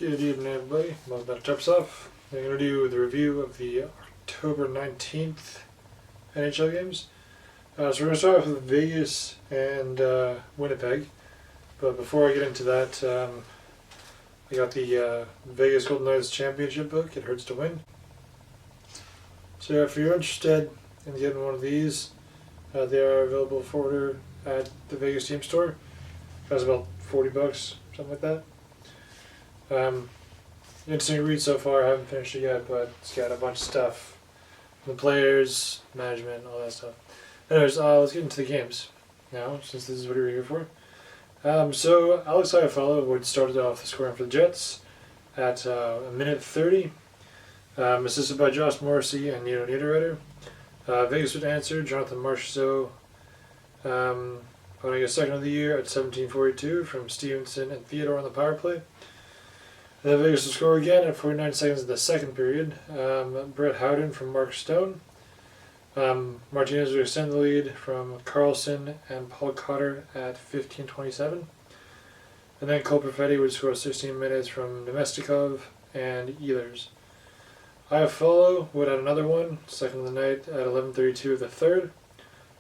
Good evening, everybody. Welcome back to Off. I'm going to do the review of the October 19th NHL games. So we're going to start off with Vegas and Winnipeg. But before I get into that, I got the Vegas Golden Knights Championship book. It hurts to win. So if you're interested in getting one of these, they are available for order at the Vegas Team Store. That's about $40, something like that. Interesting read so far. I haven't finished it yet, but it's got a bunch of stuff. The players, management, all that stuff. Anyways, let's get into the games now, since this is what we're here for. So Alex Iafallo would start off the scoring for the Jets at a minute 30, assisted by Josh Morrissey and Nino Niederreiter. Vegas would answer Jonathan Marchessault, winning his second of the year at 17:42 from Stevenson and Theodore on the power play. And then Vegas will score again at 49 seconds in the second period. Brett Howden from Mark Stone. Martinez would extend the lead from Carlson and Paul Cotter at 15:27. And then Cole Perfetti would score 16 minutes from Nemestikov and Ehlers. Iafallo would add another one, second of the night at 11:32 of the third,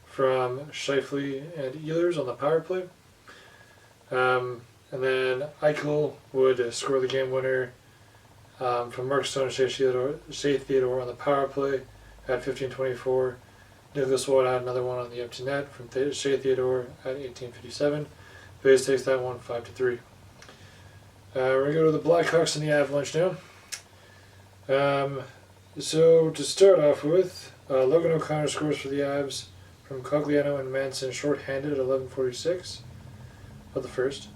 from Scheifele and Ehlers on the power play. And then Eichel would score the game winner from Mark Stone and Shea Theodore on the power play at 15:24. Nicholas would add another one on the empty net from Shea Theodore at 18:57. Vegas takes that one 5-3. We're going to go to the Blackhawks and the Avalanche now. So to start off with, Logan O'Connor scores for the Avs from Cogliano and Manson shorthanded at 11:46 of the first.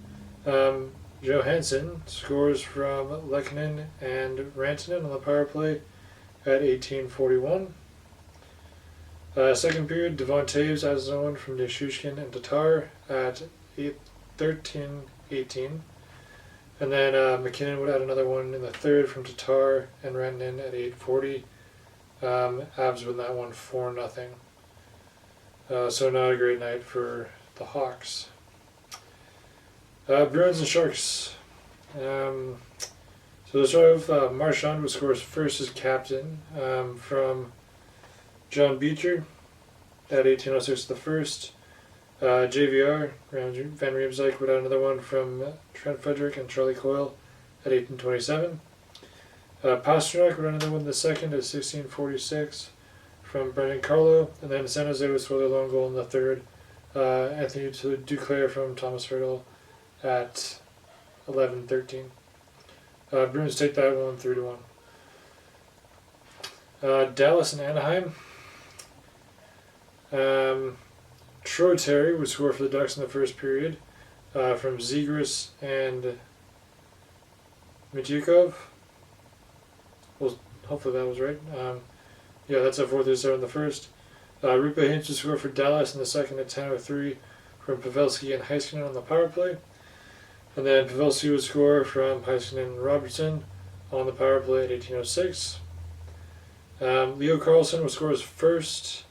Johansson scores from Lehkonen and Rantanen on the power play at 18:41. Second period, Devon Toews adds another one from Nishushkin and Tatar at 13:18. And then McKinnon would add another one in the third from Tatar and Rantanen at 8:40. Avs win that one 4-0. So not a great night for the Hawks. Bruins and Sharks. So to start with, Marchand would score first as captain from John Beecher at 18:06 the first. JVR, Van Riemsdyk would add another one from Trent Frederick and Charlie Coyle at 18:27. Pasternak would add another one in the second at 16:46 from Brendan Carlo. And then San Jose would score their lone goal in the third. Anthony Duclair from Thomas Riddle at 11:13. Bruins take that one 3-1. Dallas and Anaheim. Troy Terry would score for the Ducks in the first period from Zegras and Mityukov. Well, hopefully that was right. Yeah, that's at 4:37 in the first. Rupe Hintz would score for Dallas in the second at 10:03 from Pavelski and Heiskanen on the power play. And then Pavelski would score from Heiskanen and Robertson on the power play at 18:06. Leo Carlsson would score his first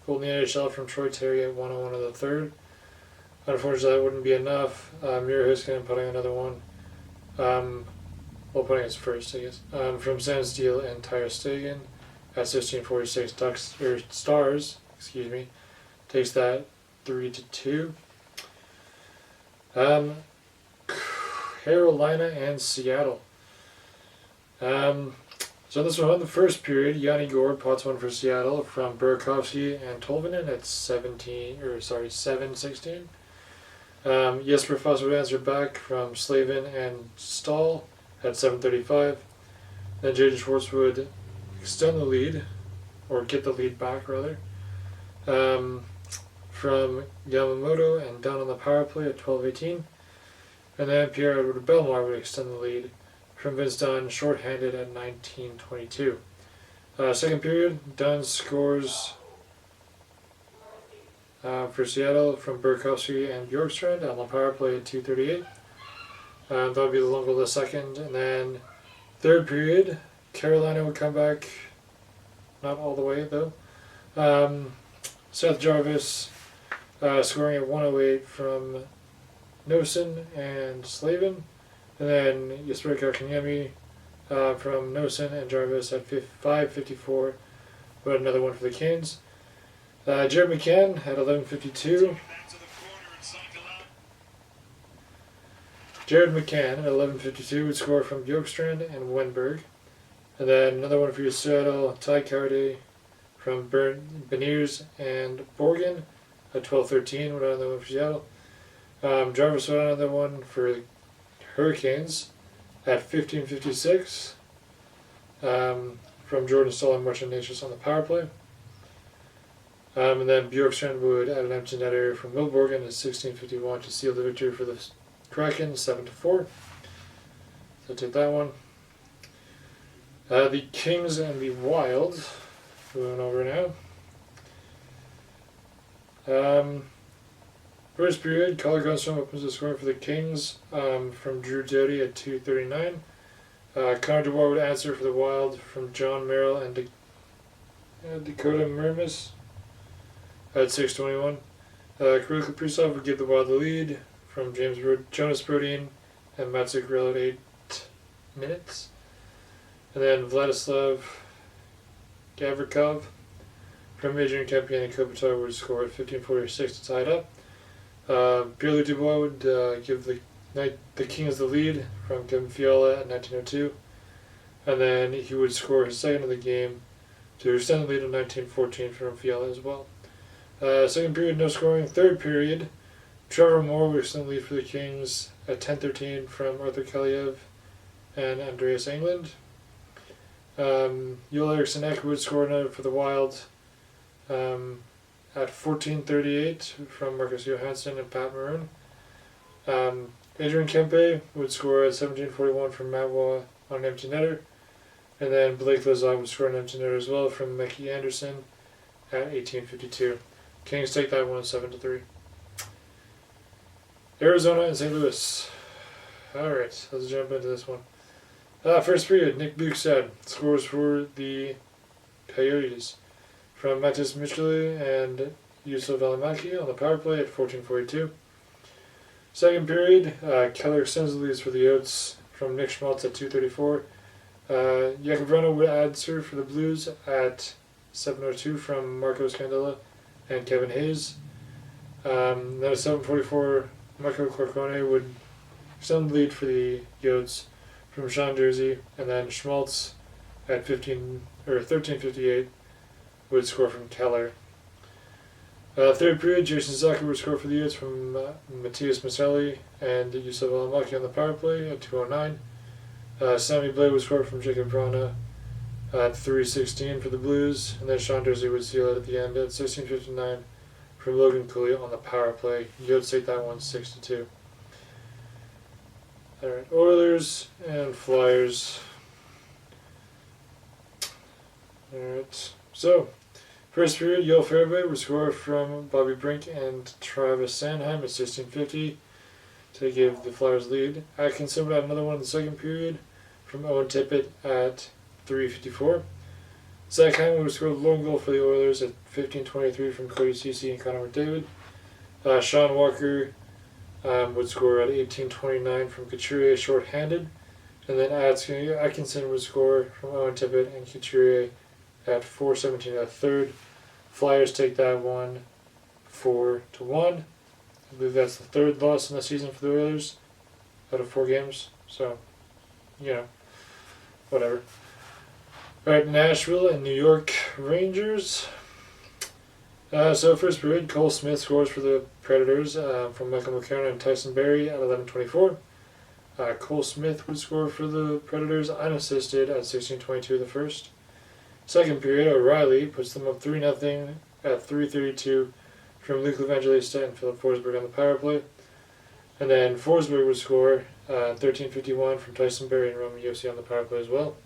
goal in the NHL from Troy Terry at 1:01 of the third. Unfortunately, that wouldn't be enough. Miro Heiskanen putting another one. Putting his first, I guess. From Sam Steele and Tyler Stegan at 16:46. Stars, takes that 3-2. Carolina and Seattle. So this one, in the first period, Yanni Gourde pots one for Seattle from Burakovsky and Tolvanen at 7:16. Jesper Foss would answer back from Slavin and Stahl at 7:35. Then Jaden Schwartz would extend the lead, or get the lead back rather, from Yamamoto and Dunn on the power play at 12:18. And then Pierre-Edouard Bellemare would extend the lead from Vince Dunn shorthanded at 19:22. Second period, Dunn scores for Seattle from Burakovsky and Bjorkstrand on the power play at 2:38. That would be the lone goal of the second. And then third period, Carolina would come back, not all the way though. Seth Jarvis scoring at 1:08 from Nosen and Slavin. And then Jesper Kotkaniemi from Nosen and Jarvis at 5:54. But another one for the Canes. Jared McCann at 11:52. Jared McCann at 11:52 would score from Bjorkstrand and Wenberg. And then another one for your Seattle, Ty Carde from Beniers and Borgen at 12:13. Another one for Seattle. Jarvis would another one for Hurricanes at 15:56. From Jordan Stahl and Martin Natchez on the power play. And then Bjorkstrand would add an empty netter from Will Borgen at 16:51 to seal the victory for the Kraken 7-4. So take that one. The Kings and the Wild. Moving over now. First period, Calle Gunstrom opens the scoring for the Kings from Drew Doughty at 2:39. Connor Dubois would answer for the Wild from John Merrill and Dakota Mermis at 6:21. Kirill Kaprizov would give the Wild the lead from Jonas Brodin and Matt Zuccarello at 8 minutes. And then Vladislav Gavrikov from Adrian Kempian and Kopitar would score at 15:46 to tie it up. Pierre-Luc Dubois would give the Kings the lead from Kevin Fiala at 19:02. And then he would score his second of the game to extend the lead in 19:14 from Fiala as well. Second period, no scoring. Third period, Trevor Moore would extend the lead for the Kings at 10:13 from Arthur Kaliev and Andreas Englund. Joel Eriksson Ek would score another for the Wild at 14:38 from Marcus Johansson and Pat Maroon. Adrian Kempe would score at 17:41 from Matt Waugh on an empty netter. And then Blake Lazar would score an empty netter as well from Mickey Anderson at 18:52. Kings take that one 7-3. Arizona and St. Louis. Alright, let's jump into this one. First period, Nick Bukestad scores for the Coyotes from Matis Micheli and Yusuf Valimaki on the power play at 14:42. Second period, Keller extends the leads for the Oats from Nick Schmaltz at 2:34. Jakub Vrana would answer for the Blues at 7:02 from Marcos Candela and Kevin Hayes. Then at 7:44, Michael Corcone would extend the lead for the Yotes from Sean Jersey, and then Schmaltz at 13:58 would score from Keller. Third period, Jason Zucker would score for the Yotes from Matthias Maselli and Yusuf Alamaki on the power play at 2:09. Sammy Blay would score from Jacob Vrana at 3:16 for the Blues, and then Sean Jersey would seal it at the end at 16:59 from Logan Cooley on the power play. Yotes take that one 6-2. Alright, Oilers and Flyers. Alright, so first period, Yoel Fairway would score from Bobby Brink and Travis Sanheim at 16:50 to give the Flyers lead. Atkinson would add another one in the second period from Owen Tippett at 3:54. Zach Hyman would score the lone goal for the Oilers at 15:23 from Cody Ceci and Connor McDavid. Sean Walker would score at 18:29 from Couturier short-handed. And then Atkinson would score from Owen Tippett and Couturier at 4:17 at third. Flyers take that one 4-1. I believe that's the third loss in the season for the Oilers out of 4 games. So, whatever. Alright, Nashville and New York Rangers. So first period, Cole Smith scores for the Predators from Michael McKernan and Tyson Barrie at 11:24. Cole Smith would score for the Predators unassisted at 16:22 the first. Second period, O'Reilly puts them up 3-0 at 3:32 from Luke Evangelista and Philip Forsberg on the power play. And then Forsberg would score 13:51 from Tyson Barrie and Roman Josi on the power play as well.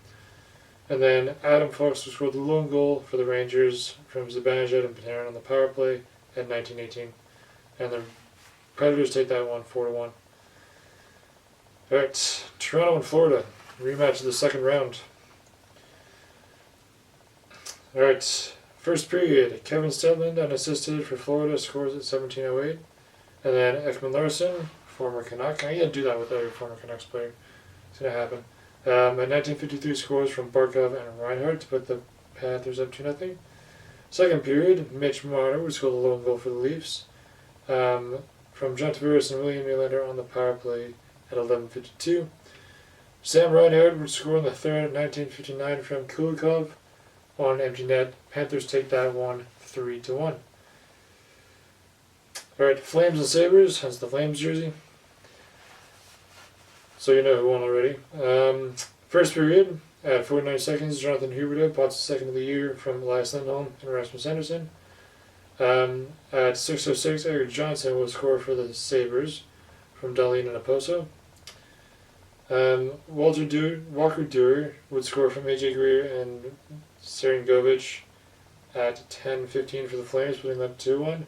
And then Adam Fox would score the lone goal for the Rangers from Zibanejad and Panarin on the power play at 19:18. And the Predators take that one 4-1. Alright, Toronto and Florida. Rematch of the second round. Alright, first period. Kevin Stenlund, unassisted for Florida, scores at 17:08. And then Ekman Larsson former Canuck. I'm going to do that with every former Canucks player. It's going to happen. And 1953 scores from Barkov and Reinhardt to put the Panthers up 2-0. Second period, Mitch Marner would score the lone goal for the Leafs. From John Tavares and William Nylander on the power play at 11:52. Sam Reinhart would score in the third at 19:59 from Kulikov on empty net. Panthers take that one 3-1. Alright, Flames and Sabres. That's the Flames jersey. So you know who won already. First period, at 49 seconds, Jonathan Huberdeau pots the second of the year from Elias Lindholm and Rasmus Anderson. At 6:06, Eric Johnson will score for the Sabres from Dahlin and Oposo. Walker Duehr would score from AJ Greer and Serengovich at 10:15 for the Flames, putting them 2-1.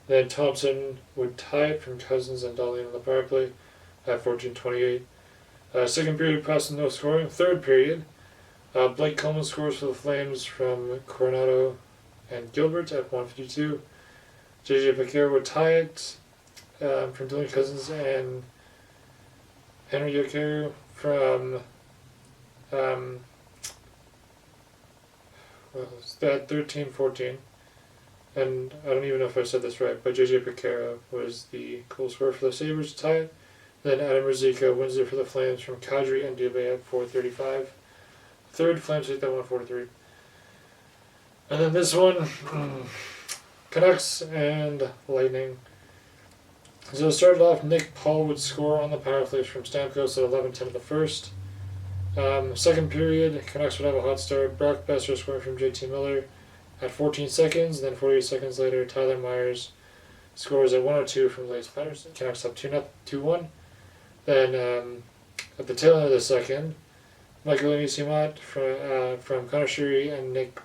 Then Thompson would tie it from Cousins and Dahlin on the power play at 14:28. Second period, passing no scoring. Third period, Blake Coleman scores for the Flames from Coronado and Gilbert at 1:52. JJ Becerra would tie it from Dylan Cousins and Henry Yoker from at 13:14. And I don't even know if I said this right, but JJ Becerra was the goal scorer for the Sabres to tie it. Then Adam Ruzicka wins it for the Flames from Kadri and Dubé at 4:35. Third, Flames take that one 4-3. And then this one, Canucks and Lightning. So it started off, Nick Paul would score on the power play from Stamkos at 11:10 of the first. Second period, Canucks would have a hot start. Brock Besser scoring from JT Miller at 14 seconds. Then 48 seconds later, Tyler Myers scores at 1:02 from Lace Patterson. Canucks up 2-1. Then at the tail end of the second, Michael Anisimot from Connor Sheary and Nick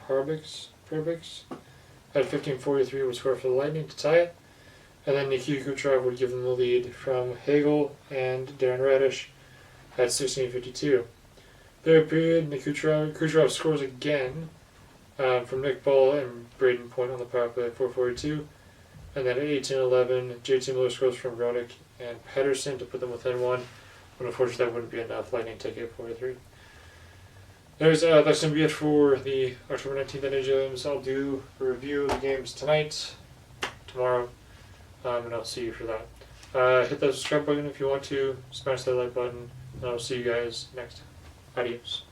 Perbix at 15:43 would score for the Lightning to tie it. And then Nikita Kucherov would give them the lead from Hagel and Darren Radish at 16:52. Third period, Kucherov scores again from Nick Ball and Braden Point on the power play at 4:42. And then at 18:11, JT Miller scores from Rodick and Pedersen to put them within one. But unfortunately, that wouldn't be enough. Lightning take it 4-3. That's going to be it for the October 19th NHL games. I'll do a review of the games tonight, tomorrow, and I'll see you for that. Hit that subscribe button if you want to. Smash that like button, and I'll see you guys next time. Adios.